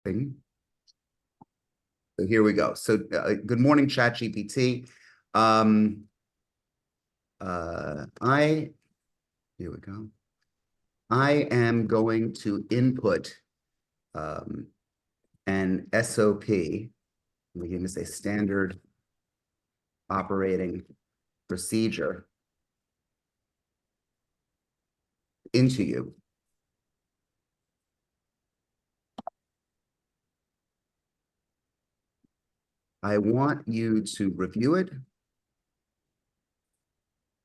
So here we go. So good morning, ChatGPT. Here we go. I am going to input an SOP. We can say standard operating procedure into you. I want you to review it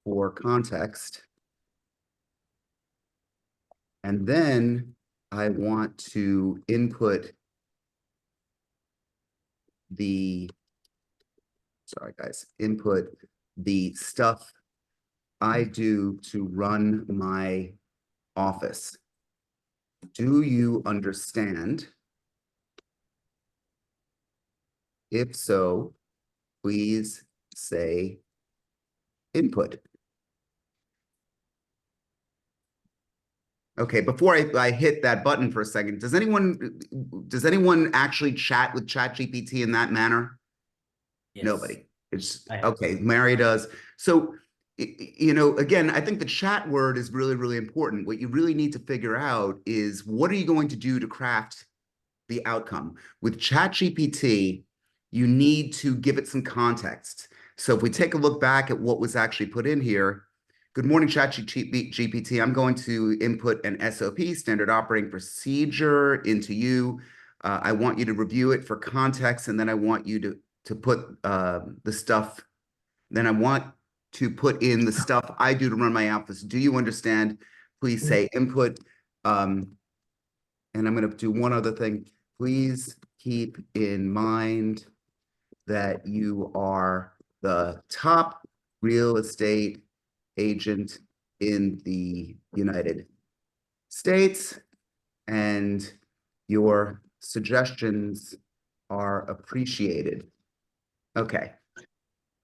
for context. And then I want to input input the stuff I do to run my office. Do you understand? If so, please say input. Okay, before I hit that button for a second, does anyone actually chat with ChatGPT in that manner? Yes. Nobody. It's okay. Mary does. So, you know, again, I think the chat word is really, really important. What you really need to figure out is what are you going to do to craft the outcome? With ChatGPT, you need to give it some context. So if we take a look back at what was actually put in here, good morning, ChatGPT. I'm going to input an SOP, Standard Operating Procedure, into you. I want you to review it for context, and then I want you to put the stuff. Then I want to put in the stuff I do to run my office. Do you understand? Please say input. And I'm going to do one other thing. Please keep in mind that you are the top real estate agent in the United States, and your suggestions are appreciated. Okay.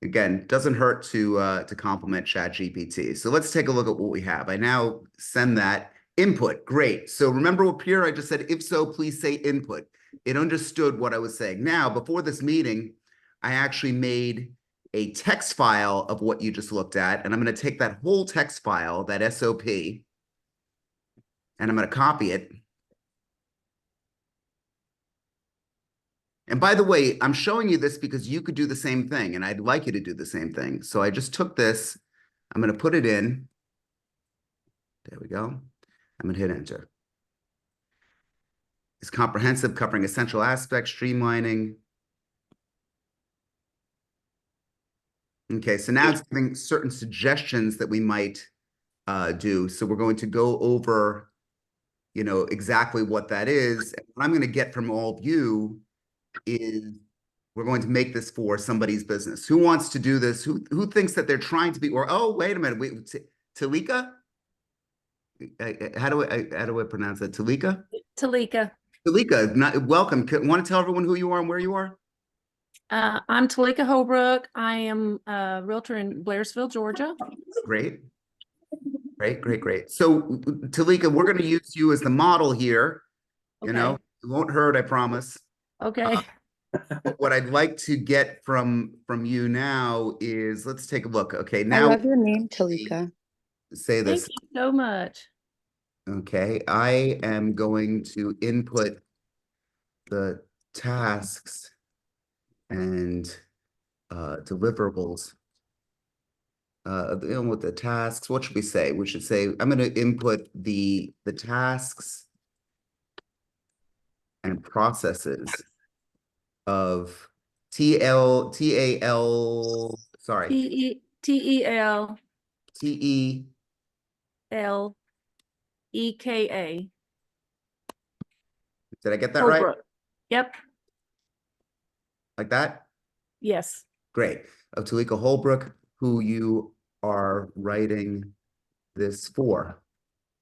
Again, doesn't hurt to compliment ChatGPT. So let's take a look at what we have. I now send that input. Great. So remember up here, I just said, if so, please say input. It understood what I was saying. Now, before this meeting, I actually made a text file of what you just looked at, and I'm going to take that whole text file, that SOP, and I'm going to copy it. And by the way, I'm showing you this because you could do the same thing, and I'd like you to do the same thing. So I just took this, I'm going to put it in. There we go. I'm going to hit enter. It's comprehensive, covering essential aspects, streamlining. Okay, so now it's giving certain suggestions that we might do. So we're going to go over, you know, exactly what that is. And what I'm going to get from all of you is we're going to make this for somebody's business. Who wants to do this? Who thinks that they're trying to be, or, oh, wait a minute, wait, Talika? How do I pronounce that? Talika? Talika. Talika, welcome. Want to tell everyone who you are and where you are? I'm Talika Holbrook. I am a realtor in Blairsville, Georgia. Great. So, Talika, we're going to use you as the model here. Okay. You know, it won't hurt, I promise. Okay. But what I'd like to get from you now is, let's take a look. Okay, now I love your name, Talika. Say this. Thank you so much. Okay, I am going to input the tasks and deliverables. With the tasks, what should we say? We should say, I'm going to input the tasks and processes of TEL, sorry. TEL. TELEKA. Did I get that Holbrook. right? Yep. Like that? Yes. Great. Of Talika Holbrook, who you are writing this for.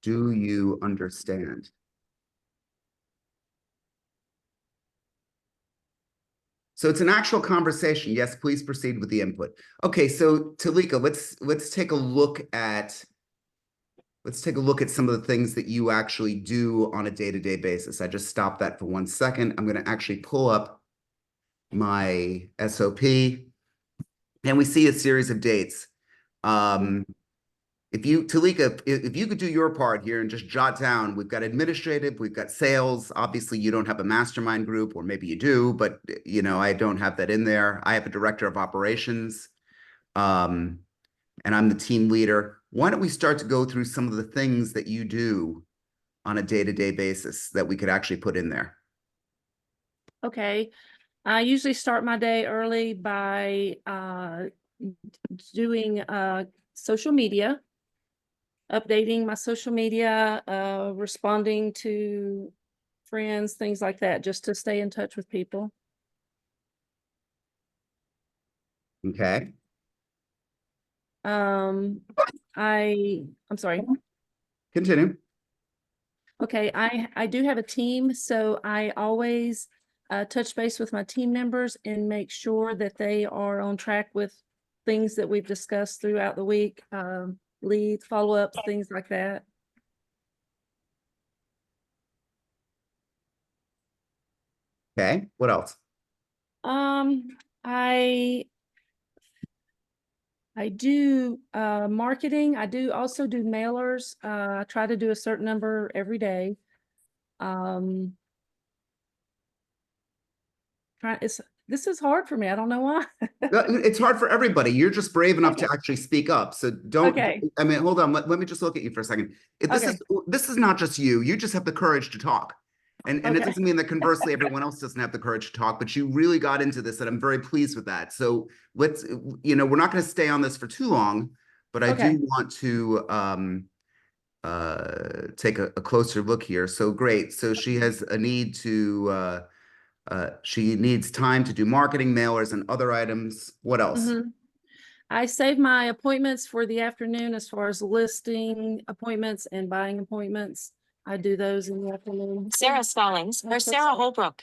Do you understand? So it's an actual conversation. Yes, please proceed with the input. Okay, so Talika, let's take a look at let's take a look at some of the things that you actually do on a day-to-day basis. I just stopped that for 1 second. I'm going to actually pull up my SOP, and we see a series of dates. If you, Talika, if you could do your part here and just jot down, we've got administrative, we've got sales. Obviously, you don't have a mastermind group, or maybe you do, but I don't have that in there. I have a director of operations, and I'm the team leader. Why don't we start to go through some of the things that you do on a day-to-day basis that we could actually put in there? Okay. I usually start my day early by doing social media, updating my social media, responding to friends, things like that, just to stay in touch with people. Okay. I'm sorry. Continue. Okay, I do have a team, so I always touch base with my team members and make sure that they are on track with things that we've discussed throughout the week, leads, follow-ups, things like that. Okay. What else? I do marketing. I do also do mailers. I try to do a certain number every day. This is hard for me. I don't know why. It's hard for everybody. You're just brave enough to actually speak up. So don't, Okay. I mean, hold on. Let me just look at you for a second. This is not just you. You just have the courage to talk. And it doesn't mean that conversely everyone else doesn't have the courage to talk, but you really got into this, and I'm very pleased with that. So let's, we're not going to stay on this for too long, but I do want to take a closer look here. So great. So she has a need to she needs time to do marketing, mailers, and other items. What else? I save my appointments for the afternoon as far as listing appointments and buying appointments. I do those in the afternoon. Sarah Stallings or Sarah Holbrook.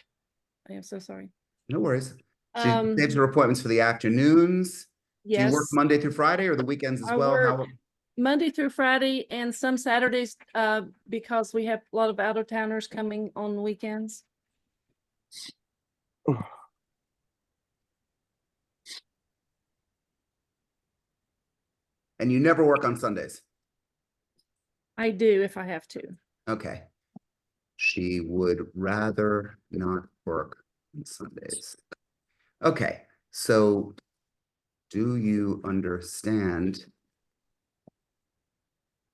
I am so sorry. No worries. She saves her appointments for the afternoons. Yes. Do you work Monday through Friday or the weekends as well? I work Monday through Friday and some Saturdays because we have a lot of out-of-towners coming on the weekends. And you never work on Sundays? I do if I have to. Okay. She would rather not work on Sundays. Okay. So do you understand?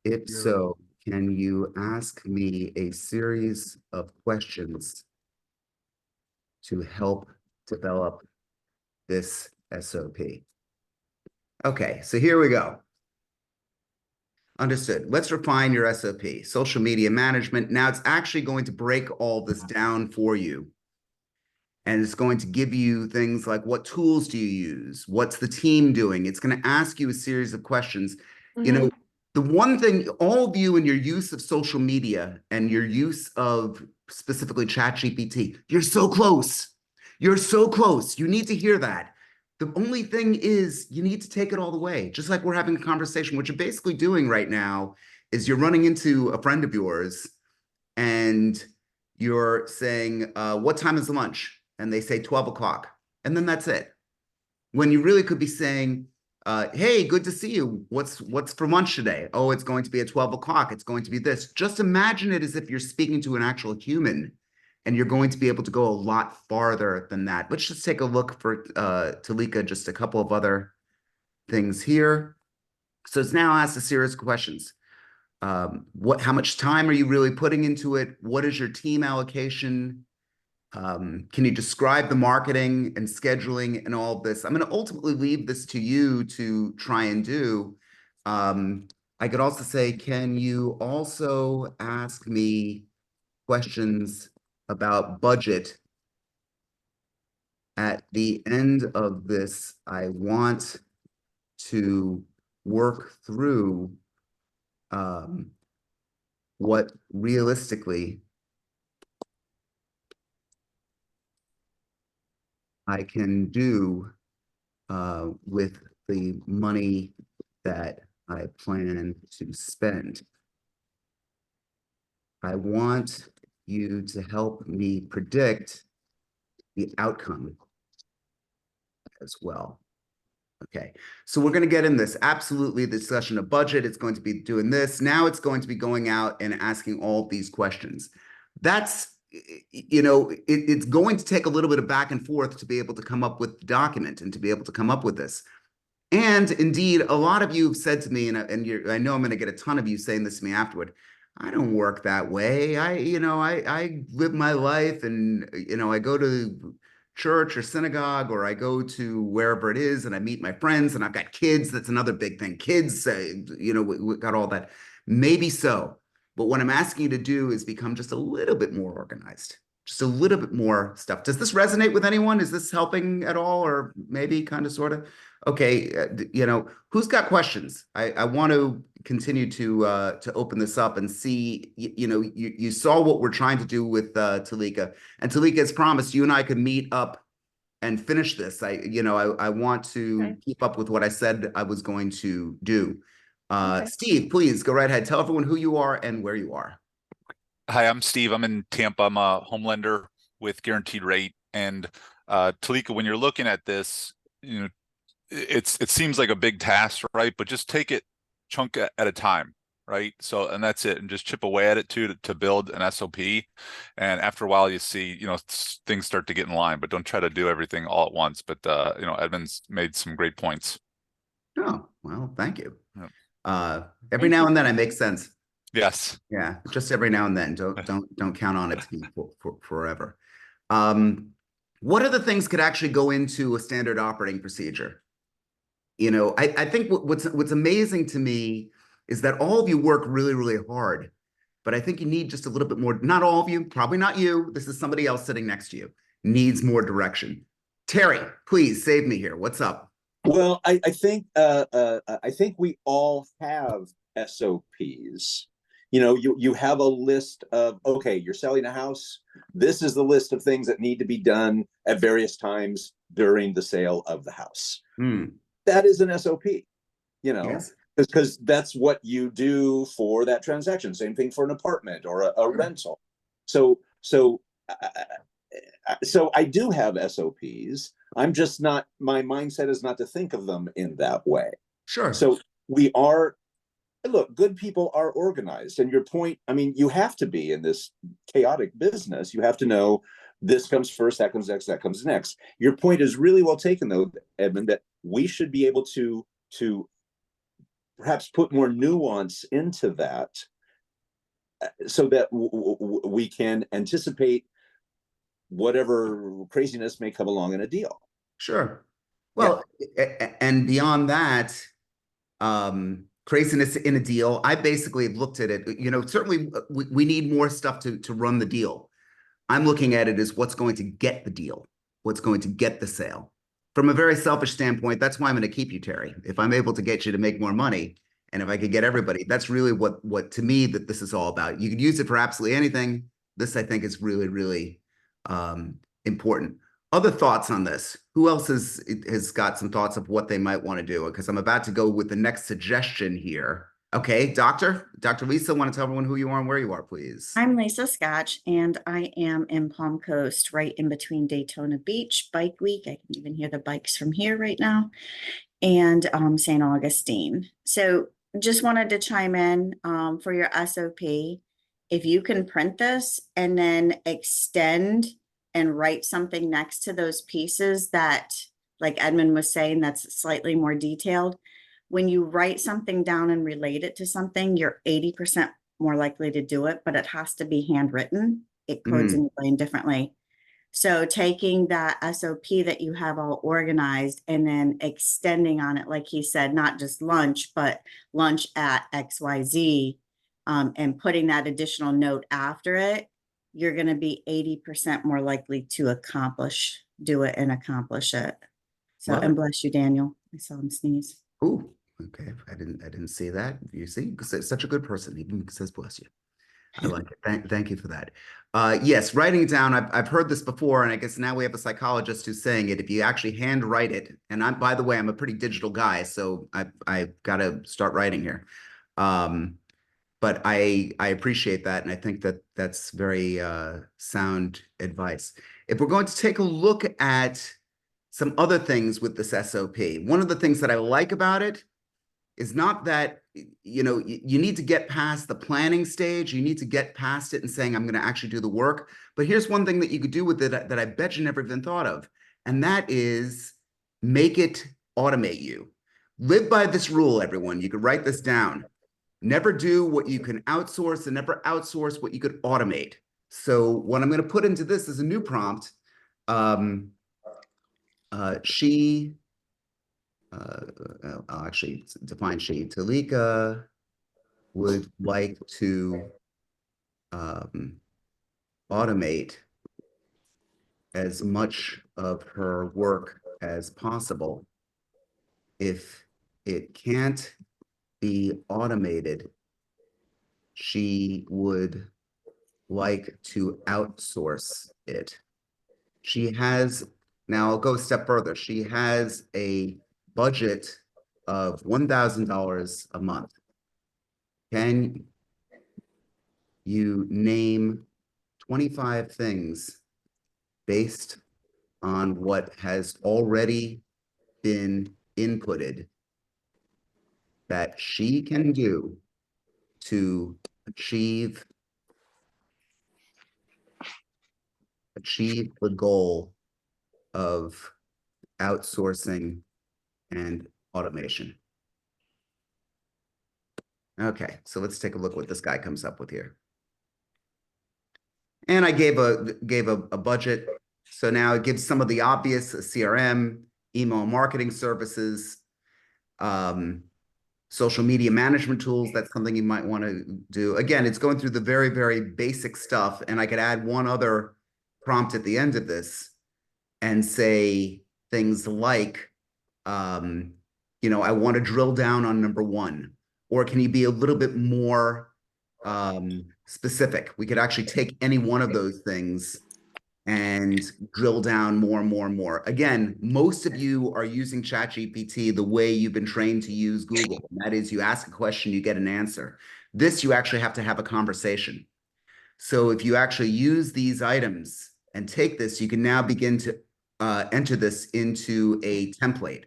If so, can you ask me a series of questions to help develop this SOP? Okay, so here we go. Understood. Let's refine your SOP. Social media management. Now it's actually going to break all this down for you. And it's going to give you things like, what tools do you use? What's the team doing? It's going to ask you a series of questions. The one thing, all of you in your use of social media and your use of specifically ChatGPT, you're so close. You're so close. You need to hear that. The only thing is you need to take it all the way. Just like we're having a conversation, what you're basically doing right now is you're running into a friend of yours and you're saying, what time is lunch? And they say 12 o'clock. And then that's it. When you really could be saying, hey, good to see you. What's for lunch today? Oh, it's going to be at 12 o'clock. It's going to be this. Just imagine it as if you're speaking to an actual human, and you're going to be able to go a lot farther than that. Let's just take a look for Talika, just a couple of other things here. So it's now asked a series of questions. How much time are you really putting into it? What is your team allocation? Can you describe the marketing and scheduling and all of this? I'm going to ultimately leave this to you to try and do. I could also say, can you also ask me questions about budget? At the end of this, I want to work through what realistically I can do with the money that I plan to spend. I want you to help me predict the outcome as well. Okay, so we're going to get in this. Absolutely, the discussion of budget. It's going to be doing this. Now it's going to be going out and asking all of these questions. That's, it's going to take a little bit of back and forth to be able to come up with the document and to be able to come up with this. And indeed, a lot of you have said to me, and I know I'm going to get a ton of you saying this to me afterward. I don't work that way. I live my life, and I go to church or synagogue, or I go to wherever it is and I meet my friends, and I've got kids. That's another big thing. Kids, we got all that. Maybe so. But what I'm asking you to do is become just a little bit more organized, just a little bit more stuff. Does this resonate with anyone? Is this helping at all? Or maybe kind of, sort of? Okay. Who's got questions? I want to continue to open this up and see, you saw what we're trying to do with Talika, and Talika has promised you and I could meet up and finish this. I want to keep up with what I said I was going to do. Steve, please go right ahead. Tell everyone who you are and where you are. Hi, I'm Steve. I'm in Tampa. I'm a home lender with guaranteed rate. And Talika, when you're looking at this, it seems like a big task, right? But just take it chunk at a time, right? So, and that's it, and just chip away at it to build an SOP. And after a while, you see, things start to get in line. But don't try to do everything all at once. But Edmund's made some great points. Oh, well, thank you. Every now and then I make sense. Yes. Yeah, just every now and then. Don't count on it to be for forever. What other things could actually go into a standard operating procedure? I think what's amazing to me is that all of you work really, really hard, but I think you need just a little bit more. Not all of you, probably not you. This is somebody else sitting next to you. Needs more direction. Terry, please save me here. What's up? Well, I think we all have SOPs. You have a list of, okay, you're selling a house. This is the list of things that need to be done at various times during the sale of the house. That is an SOP, Yes. because that's what you do for that transaction. Same thing for an apartment or a rental. So I do have SOPs. I'm just not, my mindset is not to think of them in that way. Sure. So look, good people are organized. And your point, you have to be in this chaotic business. You have to know this comes first, that comes next, that comes next. Your point is really well taken, though, Edmund, that we should be able to perhaps put more nuance into that so that we can anticipate whatever craziness may come along in a deal. Sure. Well, and beyond that, craziness in a deal, I basically looked at it, certainly we need more stuff to run the deal. I'm looking at it as what's going to get the deal, what's going to get the sale. From a very selfish standpoint, that's why I'm going to keep you, Terry. If I'm able to get you to make more money, and if I could get everybody, that's really what to me that this is all about. You could use it for absolutely anything. This, I think, is really, really important. Other thoughts on this? Who else has got some thoughts of what they might want to do? Because I'm about to go with the next suggestion here. Okay, Dr. Lisa, want to tell everyone who you are and where you are, please? I'm Lisa Scotch, and I am in Palm Coast, right in between Daytona Beach, Bike Week. I can even hear the bikes from here right now, and St. Augustine. So just wanted to chime in for your SOP. If you can print this and then extend and write something next to those pieces that, like Edmund was saying, that's slightly more detailed. When you write something down and relate it to something, you're 80% more likely to do it, but it has to be handwritten. It codes in your brain differently. So taking that SOP that you have all organized and then extending on it, like he said, not just lunch, but lunch at XYZ, and putting that additional note after it, you're going to be 80% more likely to do it and accomplish it. So, and bless you, Daniel. I saw him sneeze. Oh, okay. I didn't see that. You see, such a good person. Even says bless you. I like it. Thank you for that. Yes, writing it down. I've heard this before, and I guess now we have a psychologist who's saying it. If you actually handwrite it, and by the way, I'm a pretty digital guy, so I got to start writing here. but I appreciate that, and I think that that's very sound advice. If we're going to take a look at some other things with this SOP, one of the things that I like about it is not that, you know, you need to get past the planning stage. You need to get past it and saying, I'm going to actually do the work. But here's one thing that you could do with it that I bet you never even thought of. And that is make it automate you. Live by this rule, everyone. You could write this down. Never do what you can outsource and never outsource what you could automate. So what I'm going to put into this is a new prompt. I'll actually define she. Talika would like to automate as much of her work as possible. If it can't be automated, she would like to outsource it. She has, now I'll go a step further. She has a budget of $1,000 a month. Can you name 25 things based on what has already been inputted that she can do to achieve the goal of outsourcing and automation? Okay, so let's take a look what this guy comes up with here. And I gave a budget. So now it gives some of the obvious: CRM, email marketing services, social media management tools. That's something you might want to do. Again, it's going through the very, very basic stuff. And I could add one other prompt at the end of this and say things like, you know, I want to drill down on number one, or can you be a little bit more specific? We could actually take any one of those things and drill down more and more and more. Again, most of you are using ChatGPT the way you've been trained to use Google. And that is, you ask a question, you get an answer. This, you actually have to have a conversation. So if you actually use these items and take this, you can now begin to enter this into a template.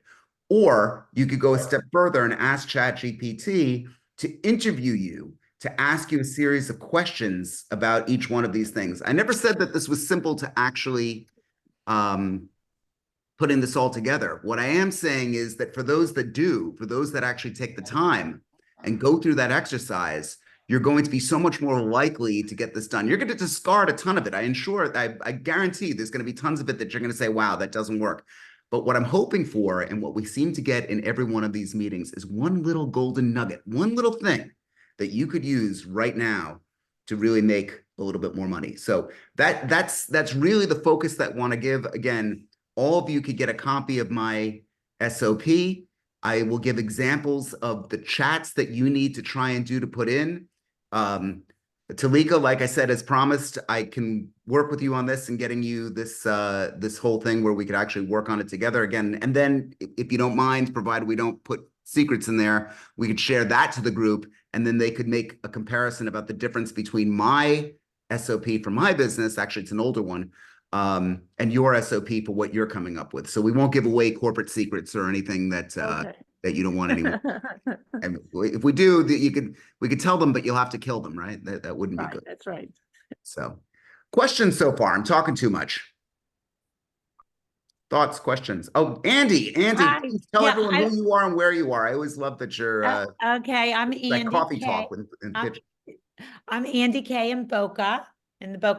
Or you could go a step further and ask ChatGPT to interview you, to ask you a series of questions about each one of these things. I never said that this was simple to actually putting this all together. What I am saying is that for those that actually take the time and go through that exercise, you're going to be so much more likely to get this done. You're going to discard a ton of it. I guarantee there's going to be tons of it that you're going to say, wow, that doesn't work. But what I'm hoping for, and what we seem to get in every one of these meetings, is one little golden nugget, one little thing that you could use right now to really make a little bit more money. So that's really the focus that I want to give. Again, all of you could get a copy of my SOP. I will give examples of the chats that you need to try and do to put in. Talika, like I said, as promised, I can work with you on this and getting you this this whole thing where we could actually work on it together again. And then if you don't mind, provided we don't put secrets in there, we could share that to the group, and then they could make a comparison about the difference between my SOP for my business, actually it's an older one, and your SOP for what you're coming up with. So we won't give away corporate secrets or anything that that you don't want anyone. And if we do, we could tell them, but you'll have to kill them, right? That wouldn't be good. That's right. So, questions so far? I'm talking too much. Thoughts, questions? Oh, Andy, Hi. please tell everyone who you are and where you are. I always love that you're okay. I'm Andy like coffee K. talk with I'm Andy K in Boca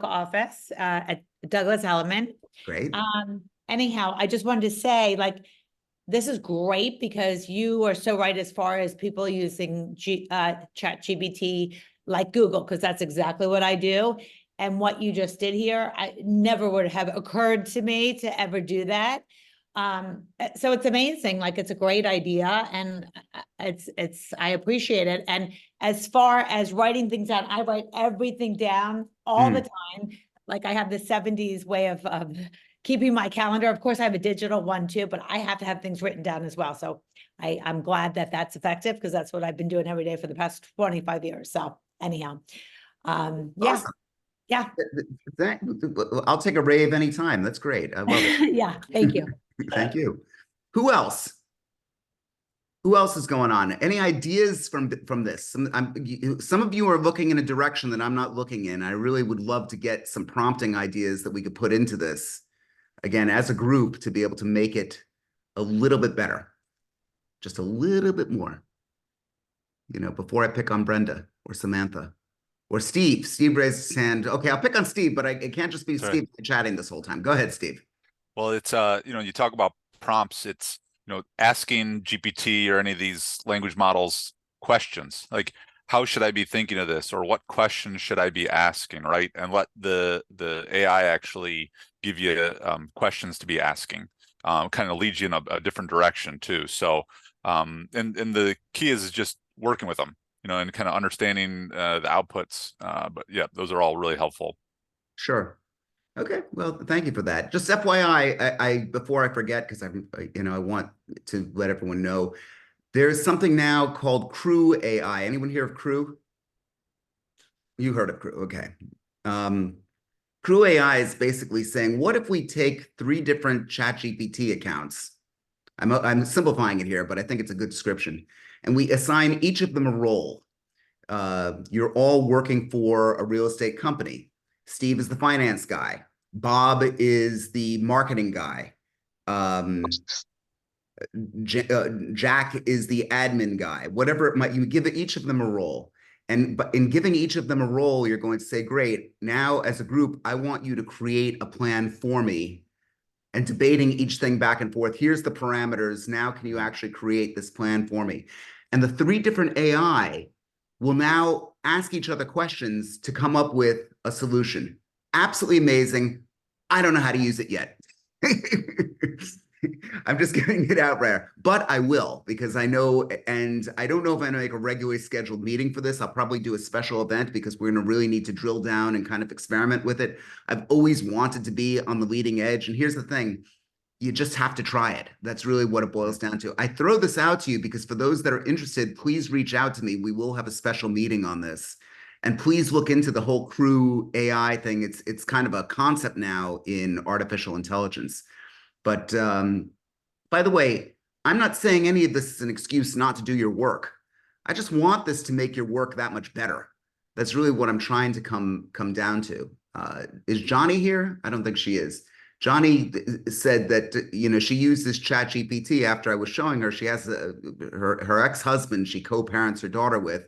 office at Douglas Elliman. Great. Anyhow, I just wanted to say, like, this is great because you are so right as far as people using ChatGPT like Google, because that's exactly what I do. And what you just did here, I never would have occurred to me to ever do that. So it's amazing. Like, it's a great idea, and I appreciate it. And as far as writing things down, I write everything down all the time. Like, I have the 70s way of keeping my calendar. Of course, I have a digital one too, but I have to have things written down as well. So I'm glad that that's effective, because that's what I've been doing every day for the past 25 years. So anyhow, yeah, Awesome. yeah, I'll take a rave anytime. That's great. I love it. yeah, thank you. Thank you. Who else? Who else is going on? Any ideas from this? Some of you are looking in a direction that I'm not looking in. I really would love to get some prompting ideas that we could put into this, again, as a group, to be able to make it a little bit better, just a little bit more. You know, before I pick on Brenda or Samantha or Steve. Steve raised his hand. Okay, I'll pick on Steve, but it can't just be Sorry. Steve chatting this whole time. Go ahead, Steve. Well, it's you know, you talk about prompts, it's, you know, asking GPT or any of these language models questions like, how should I be thinking of this, or what questions should I be asking, right? And let the AI actually give you questions to be asking. Kind of leads you in a different direction too. So and the key is just working with them, you know, and kind of understanding the outputs. But yeah, those are all really helpful. Sure. Okay, well, thank you for that. Just FYI, I before I forget, because I want to let everyone know, there's something now called Crew AI. Anyone hear of Crew? You heard of Crew, okay. Crew AI is basically saying, what if we take 3 different ChatGPT accounts? I'm simplifying it here, but I think it's a good description. And we assign each of them a role. You're all working for a real estate company. Steve is the finance guy. Bob is the marketing guy. Jack is the admin guy. Whatever it might, you give each of them a role. And but in giving each of them a role, you're going to say, great, now as a group, I want you to create a plan for me, and debating each thing back and forth. Here's the parameters. Now, can you actually create this plan for me? And the 3 different AI will now ask each other questions to come up with a solution. Absolutely amazing. I don't know how to use it yet. I'm just getting it out there, but I will, because I know, and I don't know if I'm gonna make a regularly scheduled meeting for this. I'll probably do a special event, because we're gonna really need to drill down and kind of experiment with it. I've always wanted to be on the leading edge. And here's the thing, you just have to try it. That's really what it boils down to. I throw this out to you because for those that are interested, please reach out to me. We will have a special meeting on this. And please look into the whole Crew AI thing. It's kind of a concept now in artificial intelligence. But by the way, I'm not saying any of this is an excuse not to do your work. I just want this to make your work that much better. That's really what I'm trying to come down to. Is Johnny here? I don't think she is. Johnny said that, you know, she used this ChatGPT after I was showing her. She has her ex-husband she co-parents her daughter with,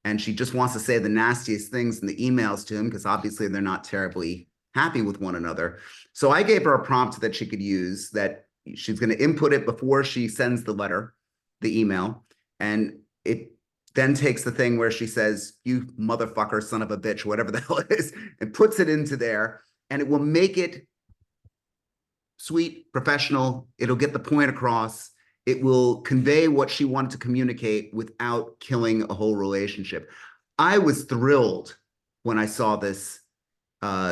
and she just wants to say the nastiest things in the emails to him, because obviously they're not terribly happy with one another. So I gave her a prompt that she could use, that she's going to input it before she sends the letter, the email, and it then takes the thing where she says, you motherfucker, son of a bitch, whatever the hell it is, and puts it into there, and it will make it sweet, professional. It'll get the point across. It will convey what she wanted to communicate without killing a whole relationship. I was thrilled when I saw this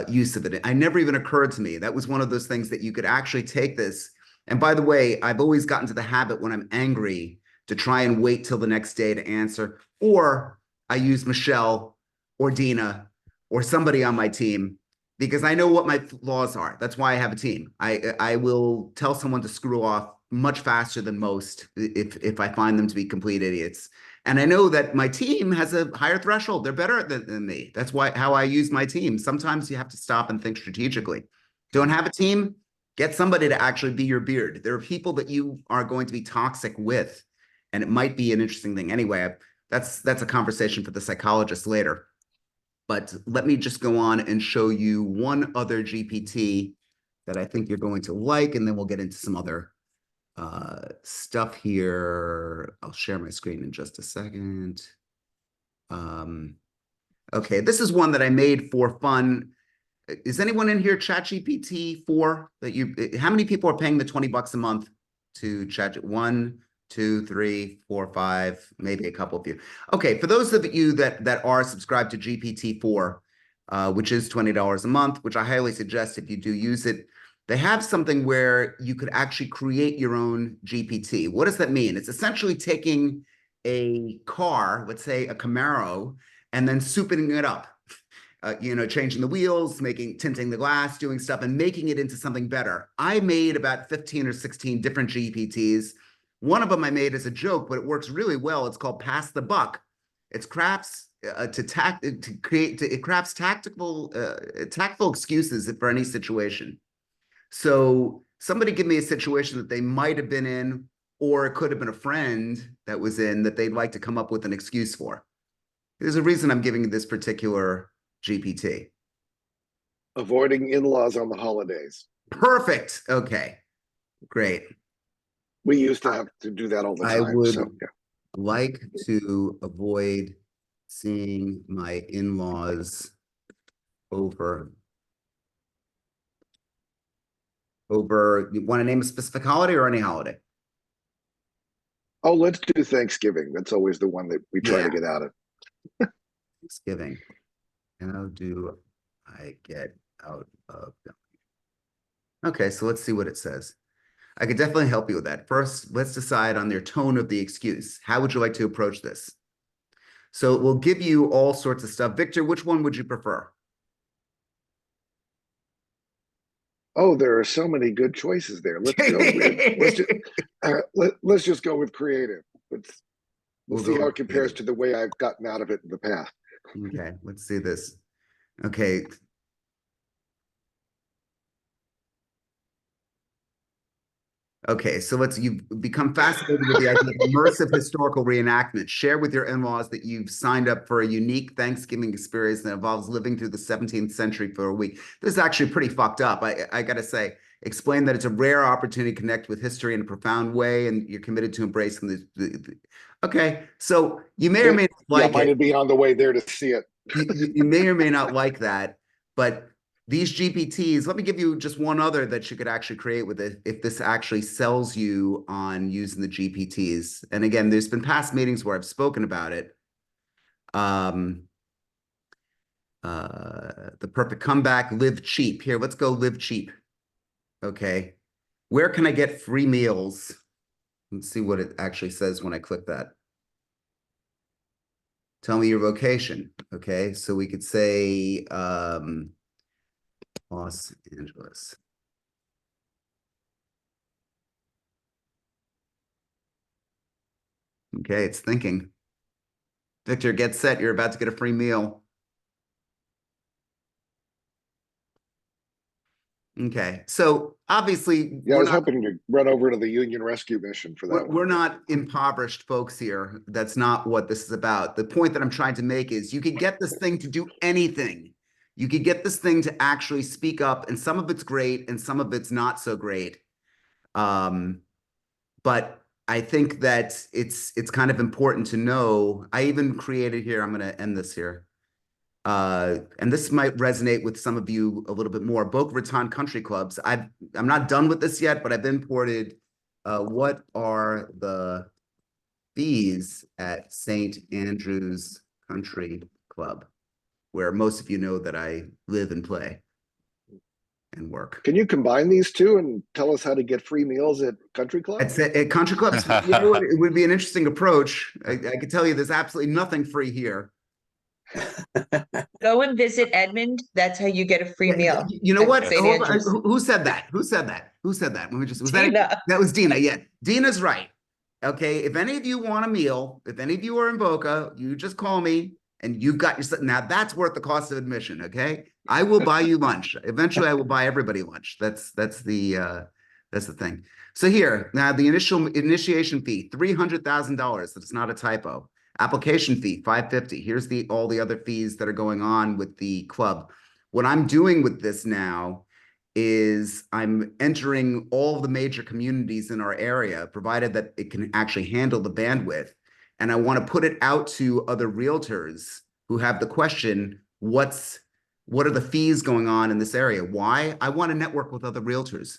use of it. I never even occurred to me. That was one of those things that you could actually take this. And by the way, I've always gotten to the habit when I'm angry to try and wait till the next day to answer. Or I use Michelle or Dina or somebody on my team, because I know what my flaws are. That's why I have a team. I will tell someone to screw off much faster than most if I find them to be complete idiots. And I know that my team has a higher threshold. They're better than me. That's how I use my team. Sometimes you have to stop and think strategically. Don't have a team? Get somebody to actually be your beard. There are people that you are going to be toxic with, and it might be an interesting thing. Anyway, that's a conversation for the psychologist later. But let me just go on and show you one other GPT that I think you're going to like, and then we'll get into some other stuff here. I'll share my screen in just a second. Okay, this is one that I made for fun. Is anyone in here ChatGPT 4? How many people are paying the $20 a month to Chat? 1, 2, 3, 4, 5, maybe a couple of you. Okay, for those of you that are subscribed to GPT-4, which is $20 a month, which I highly suggest if you do use it, they have something where you could actually create your own GPT. What does that mean? It's essentially taking a car, let's say a Camaro, and then souping it up. Changing the wheels, tinting the glass, doing stuff, and making it into something better. I made about 15 or 16 different GPTs. One of them I made as a joke, but it works really well. It's called Pass the Buck. It crafts tactful excuses for any situation. So somebody give me a situation that they might have been in, or it could have been a friend that was in that they'd like to come up with an excuse for. There's a reason I'm giving this particular GPT. Avoiding in-laws on the holidays. Perfect. Okay, great. We used to have to do that all the time. I would so, yeah. like to avoid seeing my in-laws over. You want to name a specific holiday or any holiday? Oh, let's do Thanksgiving. That's always the one that we try to get out of. Thanksgiving. How do I get out of them? Okay, so let's see what it says. I could definitely help you with that. First, let's decide on their tone of the excuse. How would you like to approach this? So it will give you all sorts of stuff. Victor, which one would you prefer? Oh, there are so many good choices there. Let's go with, let's just go with creative. We'll see how it compares to the way I've gotten out of it in the past. Okay, let's see this. Okay. Okay, so you've become fascinated with the idea of immersive historical reenactment. Share with your in-laws that you've signed up for a unique Thanksgiving experience that involves living through the 17th century for a week. This is actually pretty fucked up. I gotta say, explain that it's a rare opportunity to connect with history in a profound way, and you're committed to embracing the okay, so you may or may not like it. Might be on the way there to see it. You may or may not like that, but these GPTs, let me give you just one other that you could actually create with it if this actually sells you on using the GPTs. And again, there's been past meetings where I've spoken about it. The perfect comeback, live cheap. Here, let's go live cheap. Okay. Where can I get free meals? Let's see what it actually says when I click that. Tell me your location. Okay, so we could say Los Angeles. Okay, it's thinking. Victor, get set. You're about to get a free meal. Okay, so obviously, I was hoping to run over to the Union Rescue Mission for that. We're not impoverished folks here. That's not what this is about. The point that I'm trying to make is you could get this thing to do anything. You could get this thing to actually speak up, and some of it's great and some of it's not so great. But I think that it's kind of important to know. I even created here, I'm going to end this here. And this might resonate with some of you a little bit more. Boca Raton Country Clubs. I'm not done with this yet, but I've imported what are the fees at St. Andrew's Country Club, where most of you know that I live and play and work. Can you combine these two and tell us how to get free meals at country clubs? At country clubs, you know what, it would be an interesting approach. I can tell you there's absolutely nothing free here. Go and visit Edmund. That's how you get a free meal. You know what? St. Andrews. Who said that? Who said that? Who said that? Let me just, was that, Dina. that was Dina. Yeah. Dina's right. Okay. If any of you want a meal, if any of you are in Boca, you just call me and you've got your, now that's worth the cost of admission. Okay. I will buy you lunch. Eventually I will buy everybody lunch. That's the thing. So here, now the initiation fee, $300,000. That's not a typo. Application fee, $550. Here's all the other fees that are going on with the club. What I'm doing with this now is I'm entering all the major communities in our area, provided that it can actually handle the bandwidth. And I want to put it out to other realtors who have the question, what are the fees going on in this area? Why? I want to network with other realtors.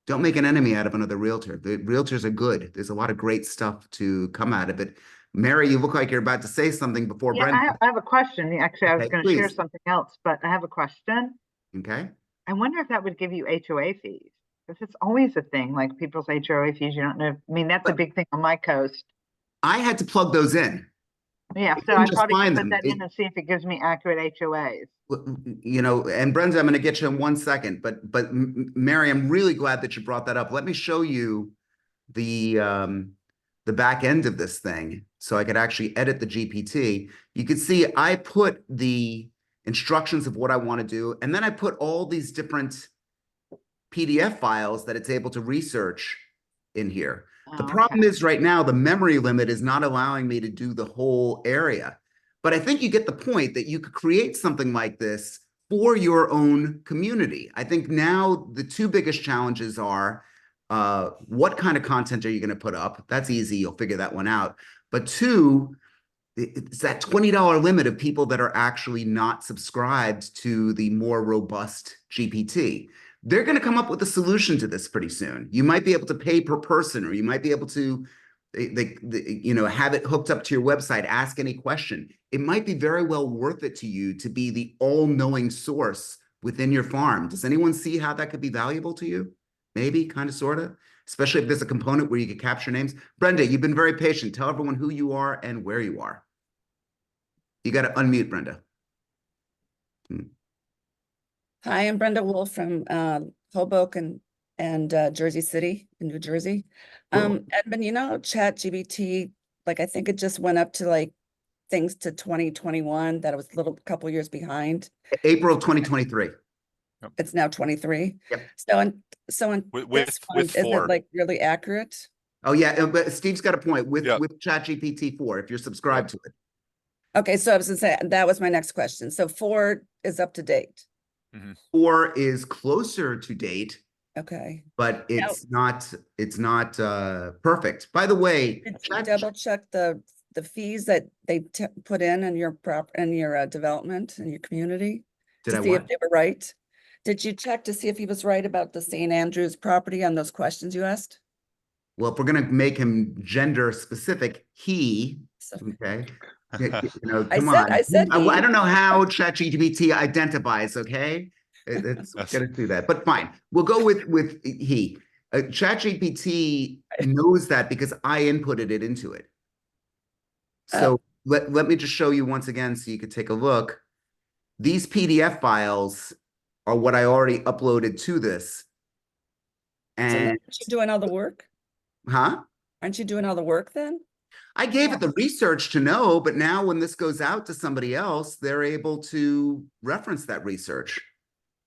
Don't make an enemy out of another realtor. The realtors are good. There's a lot of great stuff to come out of it. Mary, you look like you're about to say something before Yeah, Brenda. I have a question. Actually, I was Okay, going to share please. something else, but I have a question. Okay. I wonder if that would give you HOA fees. Because it's always a thing, like people's HOA fees, you don't know. I mean, that's a big thing on my coast. I had to plug those in. Yeah, You so can I just probably find should put them. that in and see if it gives me accurate HOAs. You know, and Brenda, I'm going to get you in 1 second, but Mary, I'm really glad that you brought that up. Let me show you the back end of this thing so I could actually edit the GPT. You can see I put the instructions of what I want to do, and then I put all these different PDF files that it's able to research in here. The problem is right now, the memory limit is not allowing me to do the whole area. But I think you get the point that you could create something like this for your own community. I think now the two biggest challenges are what kind of content are you going to put up? That's easy. You'll figure that one out. But two, it's that $20 limit of people that are actually not subscribed to the more robust GPT. They're going to come up with a solution to this pretty soon. You might be able to pay per person, or you might be able to you know, have it hooked up to your website, ask any question. It might be very well worth it to you to be the all-knowing source within your farm. Does anyone see how that could be valuable to you? Maybe, kind of, sort of, especially if there's a component where you could capture names. Brenda, you've been very patient. Tell everyone who you are and where you are. You got to unmute, Brenda. Hi, I'm Brenda Wolf from Hoboken and Jersey City in New Jersey. Edmund, you know, ChatGPT, like I think it just went up to like things to 2021 that it was a little couple years behind. April of 2023. It's now 23. Yep. So in With this one, isn't 4. it like really accurate? Oh yeah, but Steve's got a point with ChatGPT 4 if you're subscribed to it. Okay, so I was gonna say that was my next question. So 4 is up to date. 4 is closer to date. Okay. But it's not perfect. By the way, did you double check the fees that they put in your development and your community Did to I see what? if they were right? Did you check to see if he was right about the St. Andrews property on those questions you asked? Well, if we're gonna make him gender specific, he, okay. You know, come on. I said he. I don't know how ChatGPT identifies, okay? It's gonna do that, but fine. We'll go with he. ChatGPT knows that because I inputted it into it. So let me just show you once again so you could take a look. These PDF files are what I already uploaded to this. And aren't you doing all the work? Huh? Aren't you doing all the work then? I gave it the research to know, but now when this goes out to somebody else, they're able to reference that research.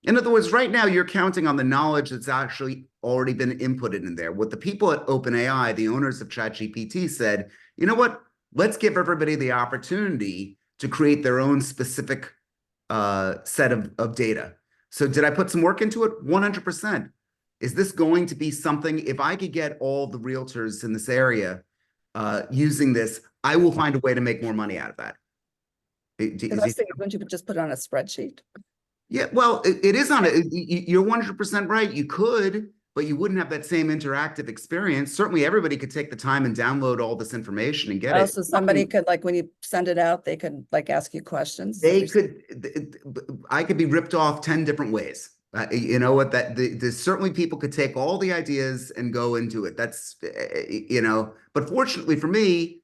In other words, right now you're counting on the knowledge that's actually already been inputted in there. What the people at OpenAI, the owners of ChatGPT, said, you know what? Let's give everybody the opportunity to create their own specific set of data. So did I put some work into it? 100%. Is this going to be something, if I could get all the realtors in this area using this, I will find a way to make more money out of that. Because I was thinking, wouldn't you just put it on a spreadsheet? Yeah, well, it is on it. You're 100% right. You could, but you wouldn't have that same interactive experience. Certainly, everybody could take the time and download all this information and get it. So somebody could, like, when you send it out, they could like ask you questions. They could. I could be ripped off 10 different ways. You know what? There's certainly people could take all the ideas and go into it. That's you know. But fortunately for me,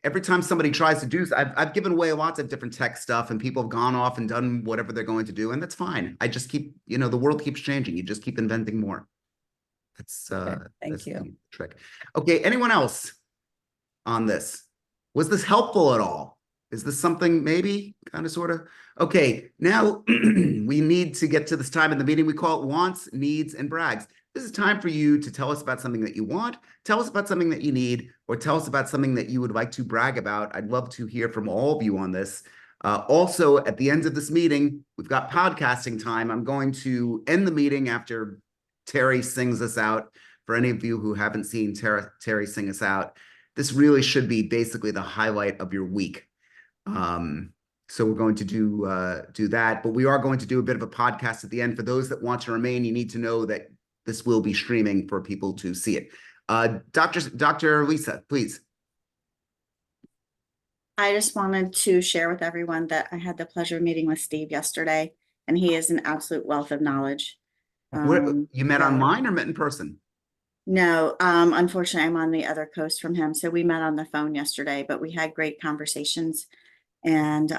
every time somebody tries to do, I've given away lots of different tech stuff, and people have gone off and done whatever they're going to do, and that's fine. I just keep, you know, the world keeps changing. You just keep inventing more. That's thank you. The trick. Okay, anyone else on this? Was this helpful at all? Is this something maybe kind of sort of? Okay, now we need to get to this time in the meeting. We call it wants, needs, and brags. This is time for you to tell us about something that you want, tell us about something that you need, or tell us about something that you would like to brag about. I'd love to hear from all of you on this. Also, at the end of this meeting, we've got podcasting time. I'm going to end the meeting after Terry sings us out. For any of you who haven't seen Terry sing us out, this really should be basically the highlight of your week. So we're going to do that, but we are going to do a bit of a podcast at the end. For those that want to remain, you need to know that this will be streaming for people to see it. Dr. Lisa, please. I just wanted to share with everyone that I had the pleasure of meeting with Steve yesterday, and he is an absolute wealth of knowledge. You met online or met in person? No, unfortunately, I'm on the other coast from him. So we met on the phone yesterday, but we had great conversations and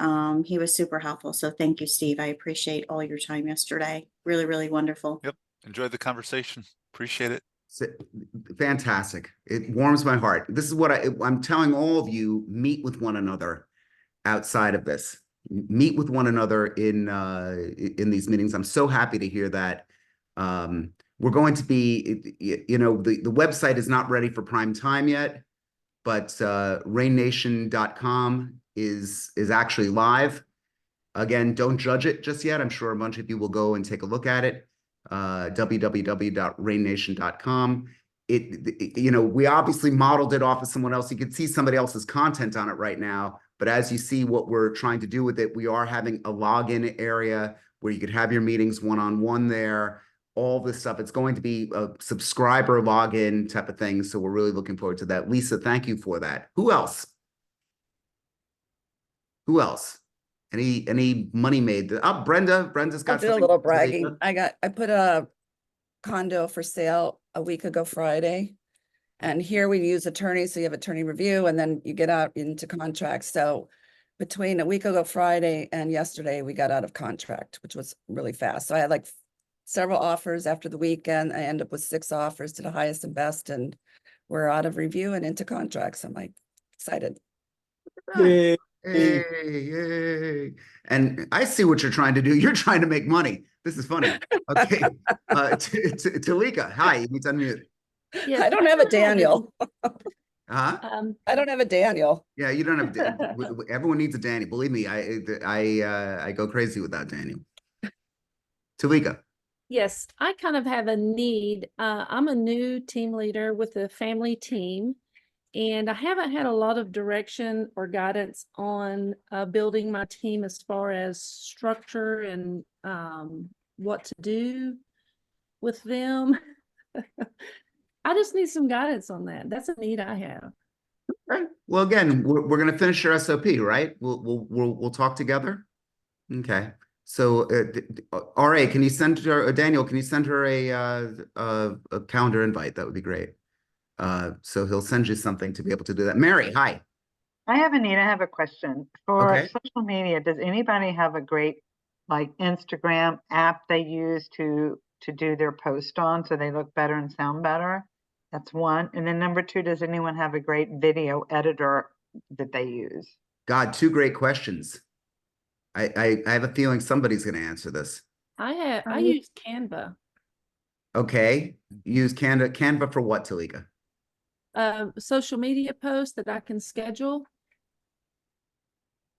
he was super helpful. So thank you, Steve. I appreciate all your time yesterday. Really, really wonderful. Yep. Enjoyed the conversation. Appreciate it. Fantastic. It warms my heart. This is what I'm telling all of you, meet with one another outside of this. Meet with one another in these meetings. I'm so happy to hear that. We're going to be, you know, the website is not ready for prime time yet, but rainnation.com is actually live. Again, don't judge it just yet. I'm sure a bunch of you will go and take a look at it. www.rainnation.com. You know, we obviously modeled it off of someone else. You can see somebody else's content on it right now. But as you see what we're trying to do with it, we are having a login area where you could have your meetings one-on-one there, all this stuff. It's going to be a subscriber login type of thing. So we're really looking forward to that. Lisa, thank you for that. Who else? Who else? Any money made? Oh, Brenda's got I'll do a something. little bragging. I put a condo for sale a week ago Friday. And here we use attorneys, so you have attorney review and then you get out into contracts. So between a week ago Friday and yesterday, we got out of contract, which was really fast. So I had like several offers after the weekend. I ended up with 6 offers to the highest and best, and we're out of review and into contracts. I'm like excited. Yay. Yay. And I see what you're trying to do. You're trying to make money. This is funny. Okay. Talika, hi, you need to unmute. Yes, I don't have a Daniel. Huh? I don't have a Daniel. Yeah, you don't have. Everyone needs a Daniel. Believe me, I go crazy without Daniel. Talika. Yes, I kind of have a need. I'm a new team leader with a family team, and I haven't had a lot of direction or guidance on building my team as far as structure and what to do with them. I just need some guidance on that. That's a need I have. Okay. Well, again, we're going to finish your SOP, right? We'll talk together. Okay. So, RA, can you send her, Daniel? Can you send her a calendar invite? That would be great. So he'll send you something to be able to do that. Mary, hi. I have a need. I have a question for Okay. social media. Does anybody have a great like Instagram app they use to do their post on so they look better and sound better? That's one. And then number 2, does anyone have a great video editor that they use? God, 2 great questions. I have a feeling somebody's going to answer this. I use Canva. Okay. Use Canva for what, Talika? Social media posts that I can schedule.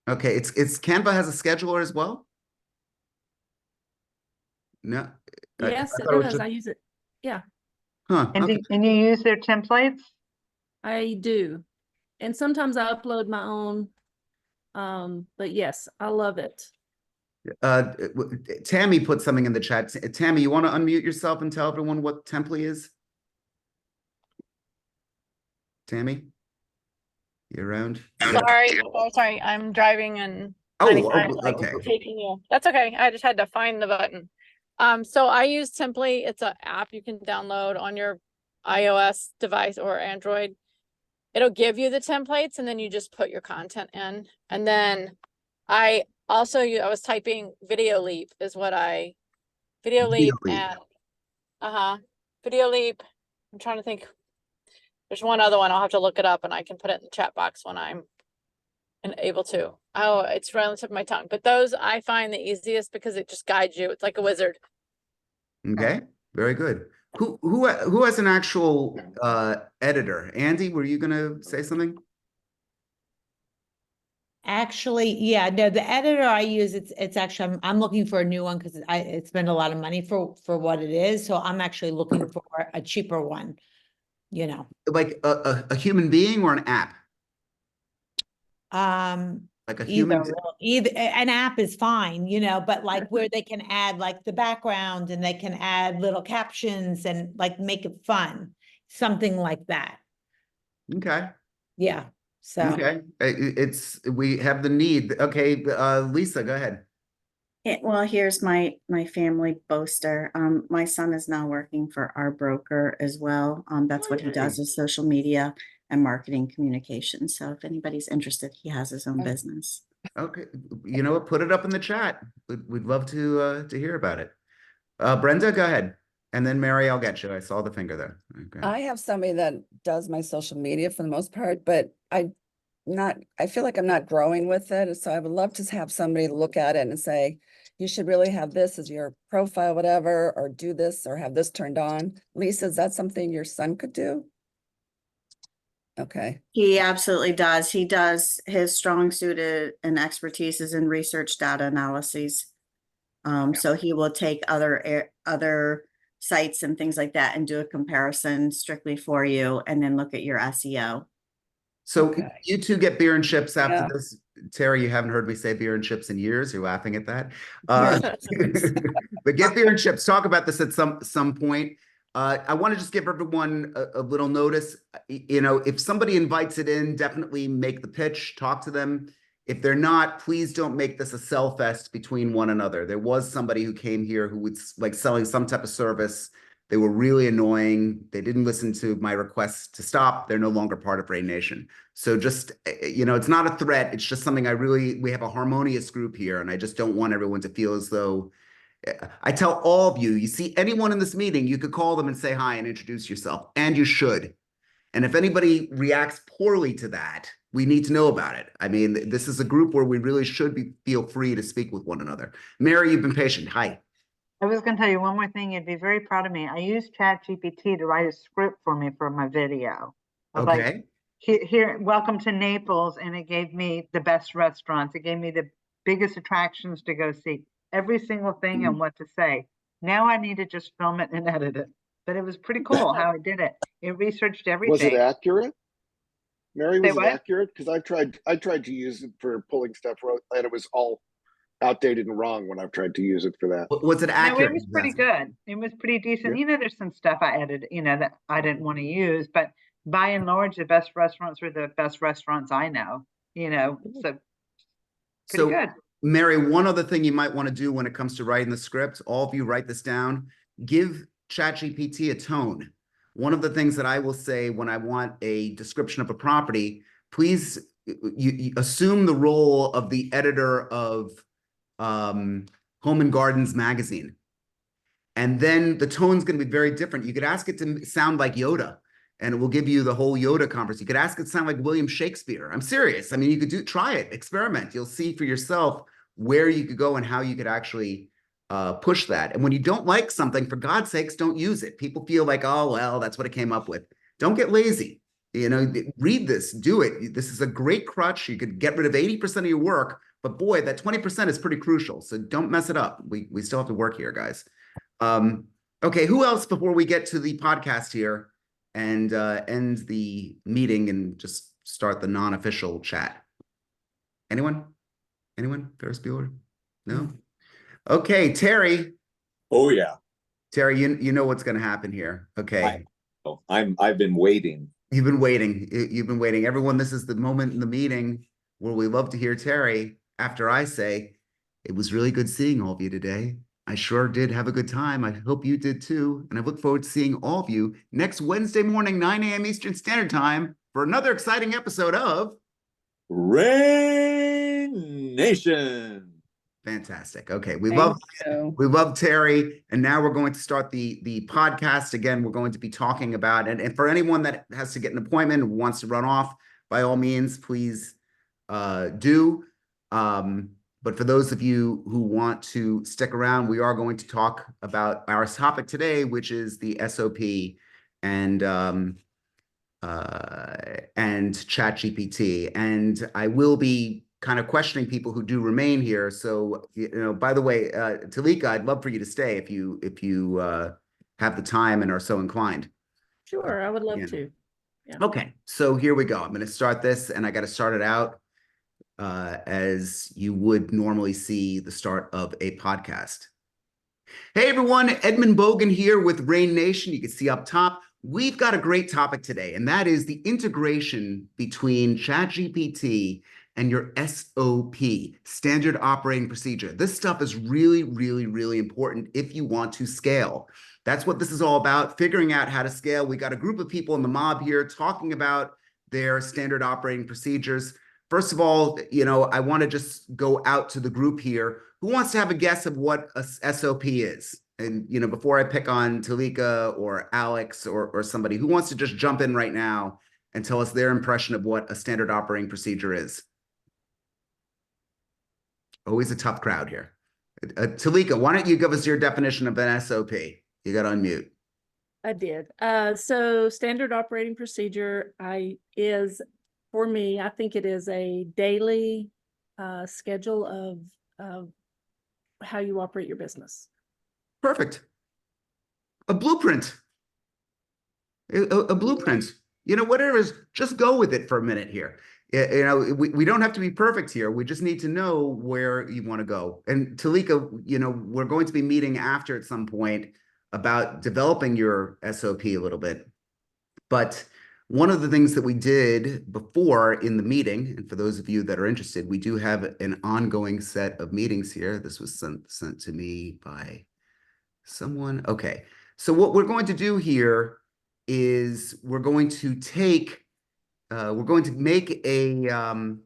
Okay, it's Canva has a scheduler as well? No. Yes, I it thought was does. just- I use it. Yeah, Huh. And, Okay. and you use their templates? I do. And sometimes I upload my own. But yes, I love it. Tammy put something in the chat. Tammy, you want to unmute yourself and tell everyone what Temply is? Tammy? You around? Sorry, I'm driving and Okay. taking you. That's okay. I just had to find the button. So I use Temply. It's an app you can download on your iOS device or Android. It'll give you the templates and then you just put your content in. And then I was typing Video Leap is what Video Leap and Video Leap. I'm trying to think. There's one other one. I'll have to look it up and I can put it in the chat box when I'm able to. Oh, it's right on the tip of my tongue. But those I find the easiest because it just guides you. It's like a wizard. Okay, very good. Who has an actual editor? Andy, were you gonna say something? Actually, yeah, no, the editor I use, it's actually, I'm looking for a new one because I spend a lot of money for what it is. So I'm actually looking for a cheaper one, you know. Like a human being or an app? Like a human. Either an app is fine, you know, but like where they can add like the background and they can add little captions and like make it fun, something like that. Okay. Yeah. So Okay. We have the need. Okay, Lisa, go ahead. Well, here's my family boaster. My son is now working for our broker as well. That's what he does is social media and marketing communications. So if anybody's interested, he has his own business. Okay, you know what? Put it up in the chat. We'd love to hear about it. Brenda, go ahead, and then Mary, I'll get you. I saw the finger there. Okay. I have somebody that does my social media for the most part, but I feel like I'm not growing with it. So I would love to have somebody look at it and say, you should really have this as your profile, whatever, or do this or have this turned on. Lisa, is that something your son could do? Okay. He absolutely does. He does. His strong suit and expertise is in research data analyses. So he will take other sites and things like that and do a comparison strictly for you and then look at your SEO. So you two get beer and chips after this. Terry, you haven't heard me say beer and chips in years. You're laughing at that. But get beer and chips. Talk about this at some point. I want to just give everyone a little notice. You know, if somebody invites it in, definitely make the pitch, talk to them. If they're not, please don't make this a sell fest between one another. There was somebody who came here who was like selling some type of service. They were really annoying. They didn't listen to my requests to stop. They're no longer part of Rain Nation. So just, you know, it's not a threat. It's just something we have a harmonious group here, and I just don't want everyone to feel as though, I tell all of you, you see anyone in this meeting, you could call them and say hi and introduce yourself, and you should. And if anybody reacts poorly to that, we need to know about it. I mean, this is a group where we really should feel free to speak with one another. Mary, you've been patient. Hi. I was going to tell you one more thing. You'd be very proud of me. I used ChatGPT to write a script for me for my video. Okay. Like, here, welcome to Naples, and it gave me the best restaurants. It gave me the biggest attractions to go see, every single thing and what to say. Now I need to just film it and edit it. But it was pretty cool how it did it. It researched everything. Was it accurate? Mary, was Say it what? accurate? Because I tried to use it for pulling stuff, and it was all outdated and wrong when I've tried to use it for that. Was it accurate? No, it was pretty good. It was pretty decent. Yeah. You know, there's some stuff I added, you know, that I didn't want to use, but by and large, the best restaurants were the best restaurants I know, you know, so pretty good. Mary, one other thing you might want to do when it comes to writing the script, all of you write this down, give ChatGPT a tone. One of the things that I will say when I want a description of a property, please you assume the role of the editor of Home and Gardens magazine. And then the tone's going to be very different. You could ask it to sound like Yoda, and it will give you the whole Yoda conference. You could ask it to sound like William Shakespeare. I'm serious. I mean, you could try it, experiment. You'll see for yourself where you could go and how you could actually push that. And when you don't like something, for God's sakes, don't use it. People feel like, oh, well, that's what it came up with. Don't get lazy. You know, read this, do it. This is a great crutch. You could get rid of 80% of your work, but boy, that 20% is pretty crucial. So don't mess it up. We still have to work here, guys. Okay, who else before we get to the podcast here and end the meeting and just start the non-official chat? Anyone? Anyone? Ferris Bueller? No? Okay, Terry. Oh yeah. Terry, you know what's going to happen here. Okay. I've been waiting. You've been waiting. You've been waiting. Everyone, this is the moment in the meeting where we love to hear Terry after I say, it was really good seeing all of you today. I sure did have a good time. I hope you did too. And I look forward to seeing all of you next Wednesday morning, 9 a.m. Eastern Standard Time for another exciting episode of Rain Nation. Fantastic. Okay. We love Terry. And now we're going to start the podcast. Again, we're going to be talking about, and for anyone that has to get an appointment and wants to run off, by all means, please do. But for those of you who want to stick around, we are going to talk about our topic today, which is the SOP and ChatGPT. And I will be kind of questioning people who do remain here. So, you know, by the way, Talika, I'd love for you to stay if you have the time and are so inclined. Sure, I would love to. Yeah. Okay, so here we go. I'm going to start this, and I got to start it out as you would normally see the start of a podcast. Hey everyone, Edmund Bogen here with Rain Nation. You can see up top, we've got a great topic today, and that is the integration between ChatGPT and your SOP, Standard Operating Procedure. This stuff is really, really, really important if you want to scale. That's what this is all about, figuring out how to scale. We got a group of people in the mob here talking about their standard operating procedures. First of all, I want to just go out to the group here. Who wants to have a guess of what a SOP is? And, before I pick on Talika or Alex or somebody, who wants to just jump in right now and tell us their impression of what a standard operating procedure is? Always a tough crowd here. Talika, why don't you give us your definition of an SOP? You got on mute. I did. So standard operating procedure is, for me, I think it is a daily schedule of how you operate your business. Perfect. A blueprint. A blueprint. Whatever it is, just go with it for a minute here. We don't have to be perfect here. We just need to know where you want to go. And Talika, we're going to be meeting after at some point about developing your SOP a little bit. But one of the things that we did before in the meeting, and for those of you that are interested, we do have an ongoing set of meetings here. This was sent to me by someone. Okay. So what we're going to do here is we're going to make a,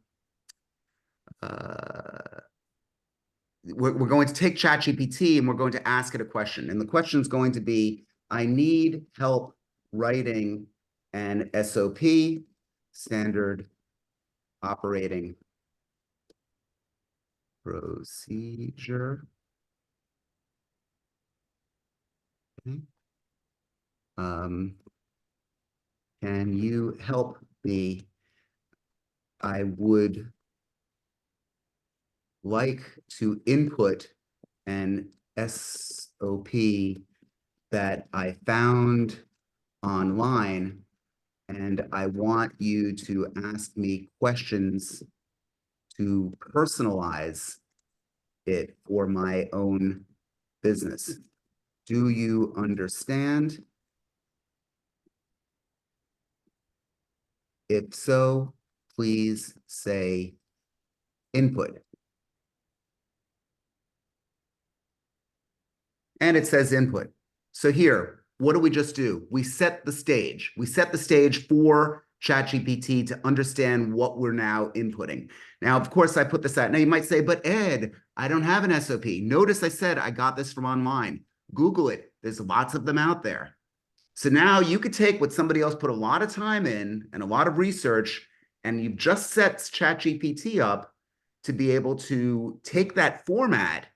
we're going to take ChatGPT and we're going to ask it a question. And the question is going to be, I need help writing an SOP, Standard Operating Procedure. Okay. Can you help me? I would like to input an SOP that I found online, and I want you to ask me questions to personalize it for my own business. Do you understand? If so, please say input. And it says input. So here, what do we just do? We set the stage. We set the stage for ChatGPT to understand what we're now inputting. Now, of course, I put this out. Now, you might say, but Ed, I don't have an SOP. Notice I said I got this from online. Google it. There's lots of them out there. So now you could take what somebody else put a lot of time in and a lot of research, and you've just set ChatGPT up to be able to take that format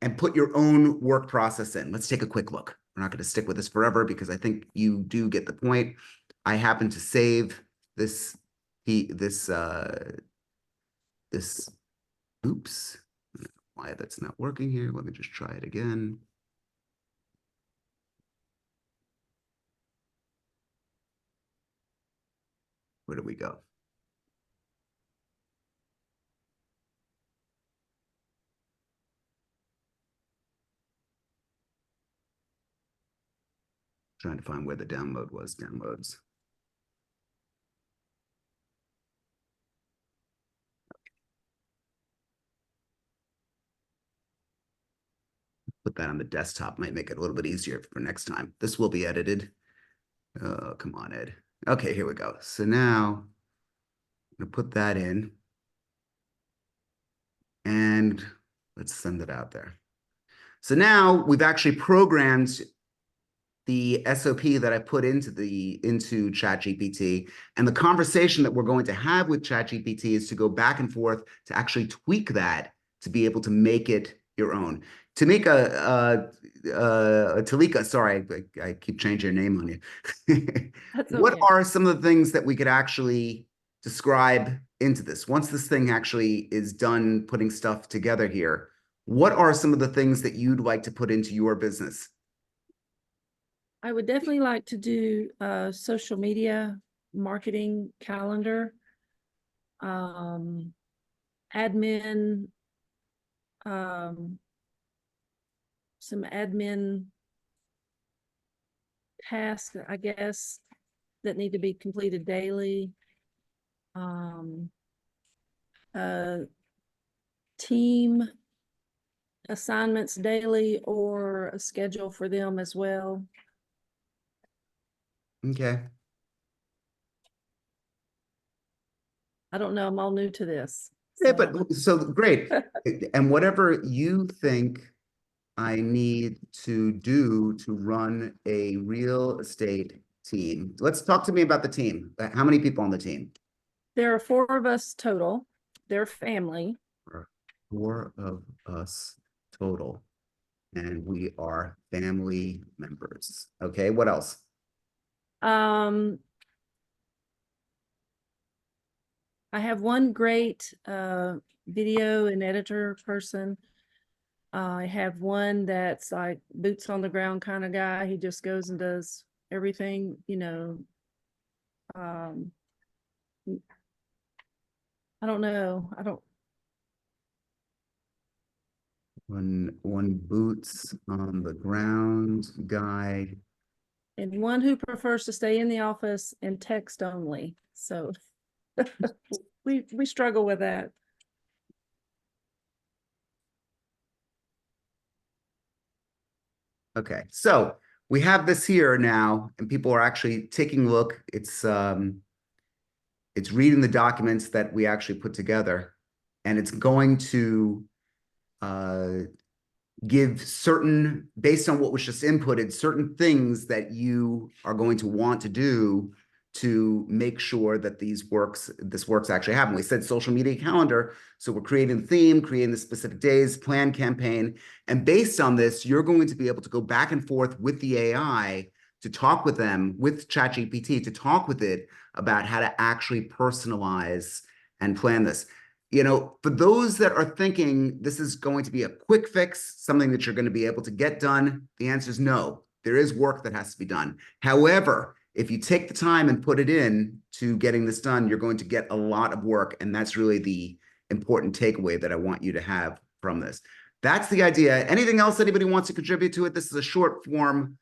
and put your own work process in. Let's take a quick look. We're not going to stick with this forever because I think you do get the point. I happen to save this, oops, why that's not working here. Let me just try it again. Where do we go? Trying to find where the download was. Downloads. Put that on the desktop, might make it a little bit easier for next time. This will be edited. Oh, come on, Ed. Okay, here we go. So now I'm gonna put that in and let's send it out there. So now we've actually programmed the SOP that I put into ChatGPT, and the conversation that we're going to have with ChatGPT is to go back and forth to actually tweak that to be able to make it your own. Talika, sorry, I keep changing your name on you. What okay. are some of the things that we could actually describe into this? Once this thing actually is done putting stuff together here, what are some of the things that you'd like to put into your business? I would definitely like to do a social media marketing calendar, admin, some admin tasks, I guess, that need to be completed daily. team assignments daily or a schedule for them as well. Okay. I don't know, I'm all new to this. Yeah, so I don't know. but so great. And whatever you think I need to do to run a real estate team. Let's talk to me about the team. How many people on the team? There are 4 of us total. They're family. 4 of us total. And we are family members. Okay, what else? I have one great video and editor person. I have one that's like boots on the ground kind of guy. He just goes and does everything, you know. I don't know. One boots on the ground guy. And one who prefers to stay in the office and text only. So we struggle with that. Okay, so we have this here now, and people are actually taking a look. It's reading the documents that we actually put together, and it's going to give certain, based on what was just inputted, certain things that you are going to want to do to make sure that this works actually happen. We said social media calendar, so we're creating the theme, creating the specific days, plan campaign, and based on this, you're going to be able to go back and forth with the AI to talk with them, with ChatGPT, to talk with it about how to actually personalize and plan this. You know, for those that are thinking this is going to be a quick fix, something that you're going to be able to get done, the answer is no. There is work that has to be done. However, if you take the time and put it in to getting this done, you're going to get a lot of work. And that's really the important takeaway that I want you to have from this. That's the idea. Anything else anybody wants to contribute to it? This is a short form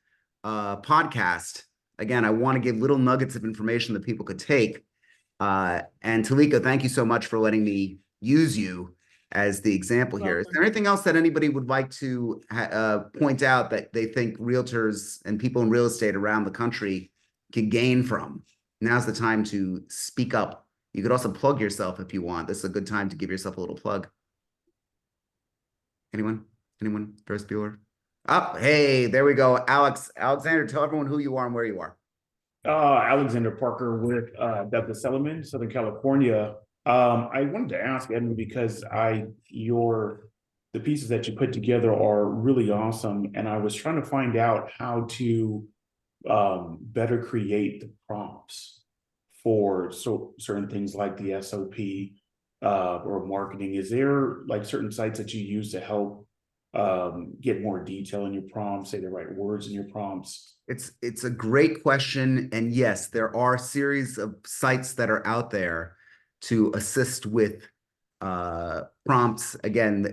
podcast. Again, I want to give little nuggets of information that people could take. And Talika, thank you so much for letting me use you as the example here. Is there anything else that anybody would like to point out that they think realtors and people in real estate around the country can gain from? Now's the time to speak up. You could also plug yourself if you want. This is a good time to give yourself a little plug. Anyone? Ferris Bueller? Oh, hey, there we go. Alexander, tell everyone who you are and where you are. Alexander Parker with Douglas Elliman, Southern California. I wanted to ask Edmund because the pieces that you put together are really awesome, and I was trying to find out how to better create the prompts for certain things like the SOP or marketing. Is there like certain sites that you use to help get more detail in your prompts, say the right words in your prompts? It's a great question. And yes, there are a series of sites that are out there to assist with prompts. Again,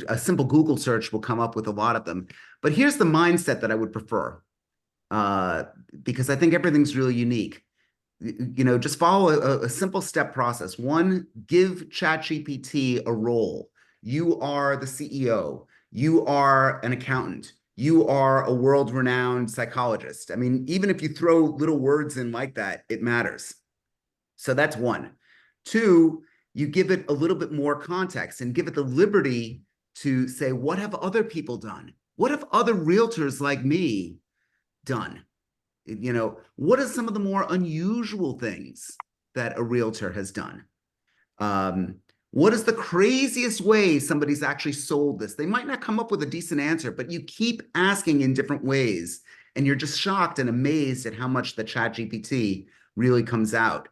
a simple Google search will come up with a lot of them. But here's the mindset that I would prefer, because I think everything's really unique. You know, just follow a simple step process. 1, give ChatGPT a role. You are the CEO. You are an accountant. You are a world-renowned psychologist. I mean, even if you throw little words in like that, it matters. So that's 1. 2, you give it a little bit more context and give it the liberty to say, what have other people done? What have other realtors like me done? You know, what are some of the more unusual things that a realtor has done? What is the craziest way somebody's actually sold this? They might not come up with a decent answer, but you keep asking in different ways, and you're just shocked and amazed at how much the ChatGPT really comes out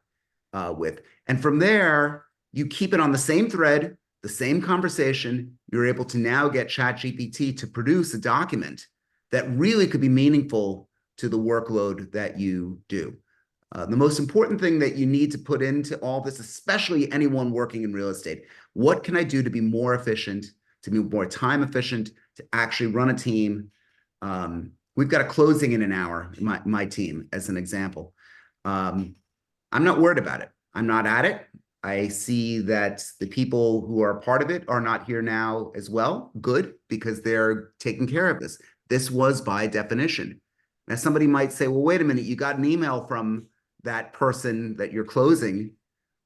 with. And from there, you keep it on the same thread, the same conversation. You're able to now get ChatGPT to produce a document that really could be meaningful to the workload that you do. The most important thing that you need to put into all this, especially anyone working in real estate, what can I do to be more efficient, to be more time efficient, to actually run a team? We've got a closing in an hour, my team, as an example. I'm not worried about it. I'm not at it. I see that the people who are part of it are not here now as well. Good, because they're taking care of this. This was by definition. Now, somebody might say, well, wait a minute, you got an email from that person that you're closing.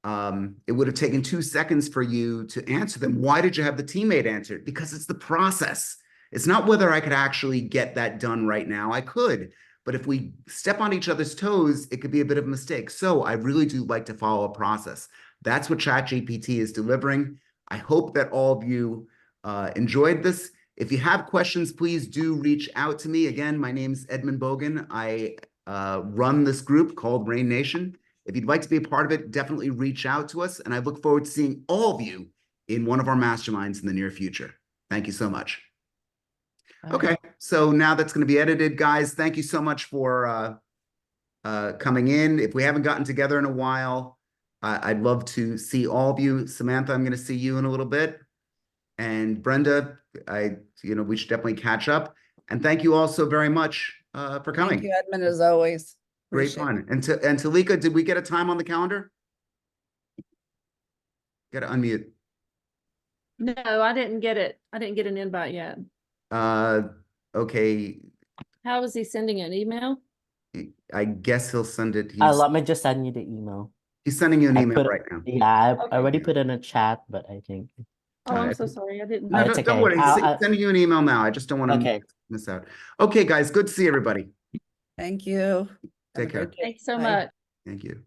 It would have taken 2 seconds for you to answer them. Why did you have the teammate answer it? Because it's the process. It's not whether I could actually get that done right now. I could, but if we step on each other's toes, it could be a bit of a mistake. So I really do like to follow a process. That's what ChatGPT is delivering. I hope that all of you enjoyed this. If you have questions, please do reach out to me. Again, my name's Edmund Bogen. I run this group called Rain Nation. If you'd like to be a part of it, definitely reach out to us. And I look forward to seeing all of you in one of our masterminds in the near future. Thank you so much. Okay, so now that's going to be edited, guys. Thank you so much for coming in. If we haven't gotten together in a while, I'd love to see all of you. Samantha, I'm going to see you in a little bit. And Brenda, we should definitely catch up. And thank you all so very much for coming. Thank you, Edmund, as always. Great fun. And Talika, did we get a time on the calendar? Got to unmute. No, I didn't get it. I didn't get an invite yet. Okay. How is he sending an email? I guess he'll send it. Let me just send you the email. He's sending you an email right now. Yeah, Okay. I already put in a chat, but I think. Oh, I'm so sorry. I didn't. No, It's don't okay. worry. He's I'll- sending you an email now. I just don't want to miss out. Okay, guys. Good to see everybody. Thank you. Take care. Thanks so Bye. much. Thank you.